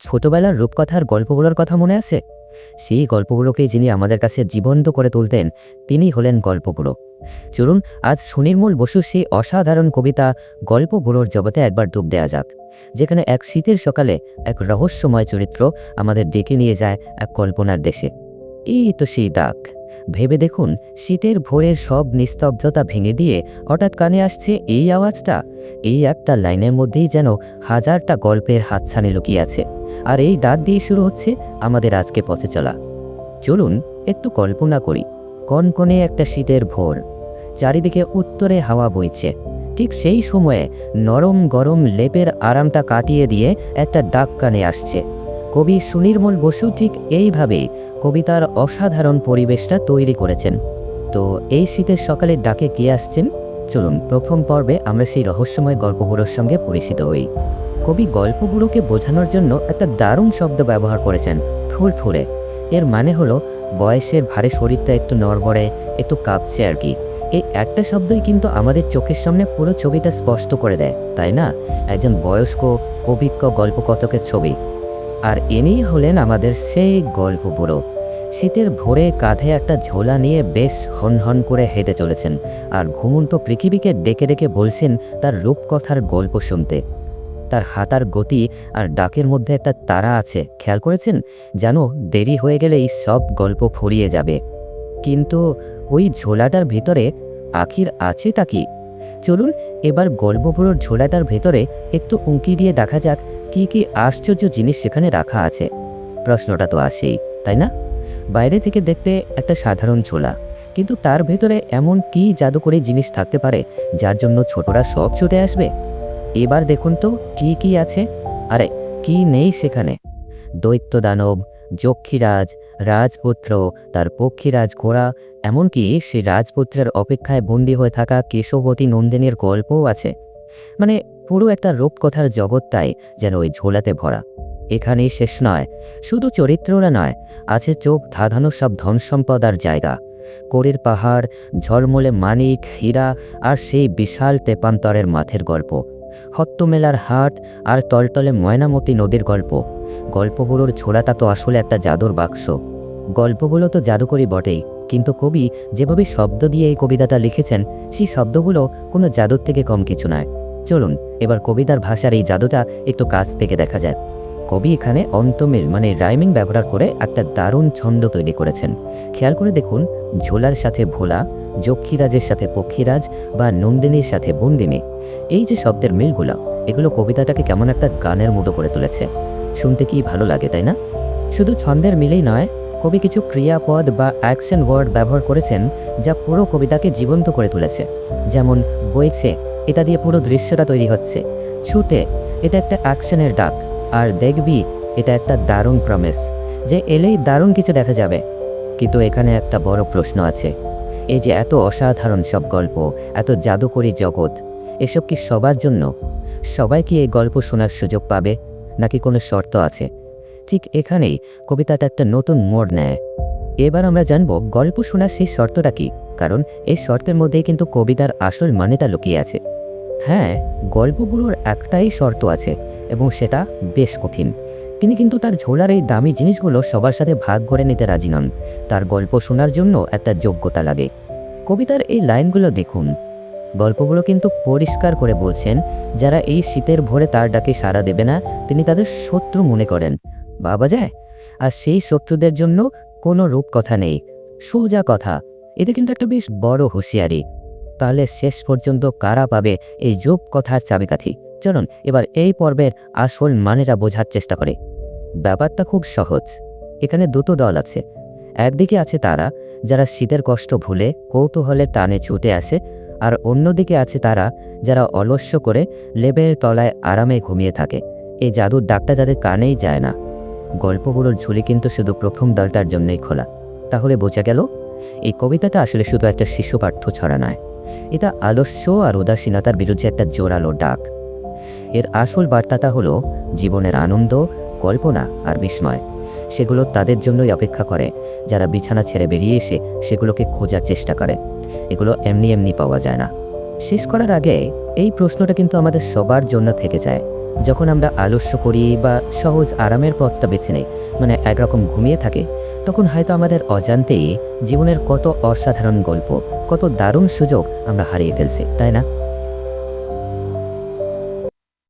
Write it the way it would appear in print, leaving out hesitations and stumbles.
ছোটবেলার রূপকথার গল্পগুলোর কথা মনে আছে? সেই গল্পগুলোকে যিনি আমাদের কাছে জীবন্ত করে তুলতেন তিনিই হলেন গল্পগুলো। চলুন আজ সুনির্মল বসুর সেই অসাধারণ কবিতা গল্পগুলোর জগতে একবার ডুব দেওয়া যাক, যেখানে এক শীতের সকালে এক রহস্যময় চরিত্র আমাদের ডেকে নিয়ে যায় এক কল্পনার দেশে। এই তো সেই দাগ। ভেবে দেখুন, শীতের ভোরের সব নিস্তব্ধতা ভেঙে দিয়ে হঠাৎ কানে আসছে এই আওয়াজটা। এই একটা লাইনের মধ্যেই যেন হাজারটা গল্পের হাতছানি লুকিয়ে আছে। আর এই দাগ দিয়ে শুরু হচ্ছে আমাদের আজকে পথে চলা। চলুন একটু কল্পনা করি, কনকনে একটা শীতের ভোর, চারিদিকে উত্তরে হাওয়া বইছে। ঠিক সেই সময়ে নরম গরম লেপের আরামটা কাটিয়ে দিয়ে একটা ডাক কানে আসছে। কবি সুনির্মল বসু ঠিক এইভাবেই কবিতার অসাধারণ পরিবেশটা তৈরি করেছেন। তো এই শীতের সকালের ডাকে কে আসছেন? চলুন প্রথম পর্বে আমরা সেই রহস্যময় গল্পগুলোর সঙ্গে পরিচিত হই। কবি গল্পগুলোকে বোঝানোর জন্য একটা দারুণ শব্দ ব্যবহার করেছেন, থুরথুরে। এর মানে হলো বয়সের ভারে শরীরটা একটু নড়বড়ে, একটু কাঁপছে আর কি। এই একটা শব্দই কিন্তু আমাদের চোখের সামনে পুরো ছবিটা স্পষ্ট করে দেয়, তাই না? একজন বয়স্ক অভিজ্ঞ গল্পকথকের ছবি। আর ইনিই হলেন আমাদের সেই গল্প বুড়ো। শীতের ভোরে কাঁধে একটা ঝোলা নিয়ে বেশ হনহন করে হেঁটে চলেছেন, আর ঘুমন্ত পৃথিবীকে ডেকে ডেকে বলছেন তার রূপকথার গল্প শুনতে। তার হাঁটার গতি আর ডাকের মধ্যে একটা তারা আছে, খেয়াল করেছেন? জানো, দেরি হয়ে গেলে এই সব গল্প ফুরিয়ে যাবে। কিন্তু ওই ঝোলাটার ভেতরে আখির আছেটা কি? চলুন এবার গল্পগুলোর ঝোলাটার ভেতরে একটু উঁকি দিয়ে দেখা যাক কি কি আশ্চর্য জিনিস সেখানে রাখা আছে। প্রশ্নটা তো আসেই, তাই না? বাইরে থেকে দেখতে একটা সাধারণ ঝোলা, কিন্তু তার ভেতরে এমন কি জাদুকরী জিনিস থাকতে পারে যার জন্য ছোটরা সব ছুটে আসবে? এবার দেখুন তো কি কি আছে। আরে কি নেই সেখানে? দৈত্য দানব, যক্ষীরাজ, রাজপুত্র, তার পক্ষীরাজ ঘোড়া, এমনকি সেই রাজপুত্রের অপেক্ষায় বন্দী হয়ে থাকা কেশবতী নন্দিনীর গল্পও আছে। মানে পুরো একটা রূপকথার জগৎটাই যেন ওই ঝোলাতে ভরা। এখানেই শেষ নয়, শুধু চরিত্ররা নয়, আছে চোখ ধাঁধানো সব ধন সম্পদ আর জায়গা। কোরের পাহাড়, ঝলমলে মানিক, হীরা, আর সেই বিশাল তেপান্তরের মাঠের গল্প। হট্টমেলার হাট আর টলটলে ময়নামতি নদীর গল্প। গল্পগুলোর ঝোলাটা তো আসলে একটা জাদুর বাক্স। গল্পগুলো তো জাদুকরী বটেই, কিন্তু কবি যেভাবে শব্দ দিয়ে এই কবিতাটা লিখেছেন, সেই শব্দগুলো কোনো জাদুর থেকে কম কিছু নয়। চলুন এবার কবিতার ভাষার এই জাদুটা একটু কাছ থেকে দেখা যায়। কবি এখানে অন্তমিল মানে রাইমিং ব্যবহার করে একটা দারুণ ছন্দ তৈরি করেছেন। খেয়াল করে দেখুন, ঝোলার সাথে ভোলা, যক্ষীরাজের সাথে পক্ষীরাজ বা নন্দিনীর সাথে বন্দিনী, এই যে শব্দের মিলগুলো, এগুলো কবিতাটাকে কেমন একটা গানের মতো করে তুলেছে। শুনতে কি ভালো লাগে, তাই না? শুধু ছন্দের মিলেই নয়, কবি কিছু ক্রিয়াপদ বা অ্যাকশন ওয়ার্ড ব্যবহার করেছেন যা পুরো কবিতাকে জীবন্ত করে তুলেছে। যেমন বইছে, এটা দিয়ে পুরো দৃশ্যটা তৈরি হচ্ছে। ছুটে, এটা একটা অ্যাকশনের ডাক। আর দেখবি, এটা একটা দারুণ প্রমিস যে এলেই দারুণ কিছু দেখা যাবে। কিন্তু এখানে একটা বড় প্রশ্ন আছে। এই যে এত অসাধারণ সব গল্প, এত জাদুকরী জগৎ, এসব কি সবার জন্য? সবাই কি এই গল্প শোনার সুযোগ পাবে, নাকি কোনো শর্ত আছে? ঠিক এখানেই কবিতাটা একটা নতুন মোড় নেয়। এবার আমরা জানব গল্প শোনার সেই শর্তটা কি, কারণ এই শর্তের মধ্যেই কিন্তু কবিতার আসল মানেটা লুকিয়ে আছে। হ্যাঁ, গল্পগুলোর একটাই শর্ত আছে, এবং সেটা বেশ কঠিন। তিনি কিন্তু তার ঝোলার এই দামি জিনিসগুলো সবার সাথে ভাগ করে নিতে রাজি নন। তার গল্প শোনার জন্য একটা যোগ্যতা লাগে। কবিতার এই লাইনগুলো দেখুন, গল্পগুলো কিন্তু পরিষ্কার করে বলছেন যারা এই শীতের ভোরে তার ডাকে সাড়া দেবে না, তিনি তাদের শত্রু মনে করেন। ভাবা যায়? আর সেই শত্রুদের জন্য কোনো রূপকথা নেই, সোজা কথা। এটা কিন্তু একটা বেশ বড় হুঁশিয়ারি। তাহলে শেষ পর্যন্ত কারা পাবে এই রূপকথার চাবিকাঠি? চলুন এবার এই পর্বের আসল মানেটা বোঝার চেষ্টা করে। ব্যাপারটা খুব সহজ। এখানে দুটো দল আছে। একদিকে আছে তারা যারা শীতের কষ্ট ভুলে কৌতূহলের টানে ছুটে আসে, আর অন্যদিকে আছে তারা যারা অলস্য করে লেবের তলায় আরামে ঘুমিয়ে থাকে। এই জাদুর ডাকটা যাদের কানেই যায় না। গল্পগুলোর ঝুলি কিন্তু শুধু প্রথম দলটার জন্যই খোলা। তাহলে বোঝা গেল, এই কবিতাটা আসলে শুধু একটা শিশু পাঠ্য ছড়া নয়, এটা আলস্য আর উদাসীনতার বিরুদ্ধে একটা জোরালো ডাক। এর আসল বার্তাটা হলো জীবনের আনন্দ, কল্পনা আর বিস্ময়, সেগুলো তাদের জন্যই অপেক্ষা করে যারা বিছানা ছেড়ে বেরিয়ে এসে সেগুলোকে খোঁজার চেষ্টা করে। এগুলো এমনি এমনি পাওয়া যায় না। শেষ করার আগে এই প্রশ্নটা কিন্তু আমাদের সবার জন্য থেকে যায়। যখন আমরা আলস্য করি বা সহজ আরামের পথটা বেছে নেই, মানে একরকম ঘুমিয়ে থাকে, তখন হয়তো আমাদের অজান্তেই জীবনের কত অসাধারণ গল্প, কত দারুণ সুযোগ আমরা হারিয়ে ফেলছি, তাই না?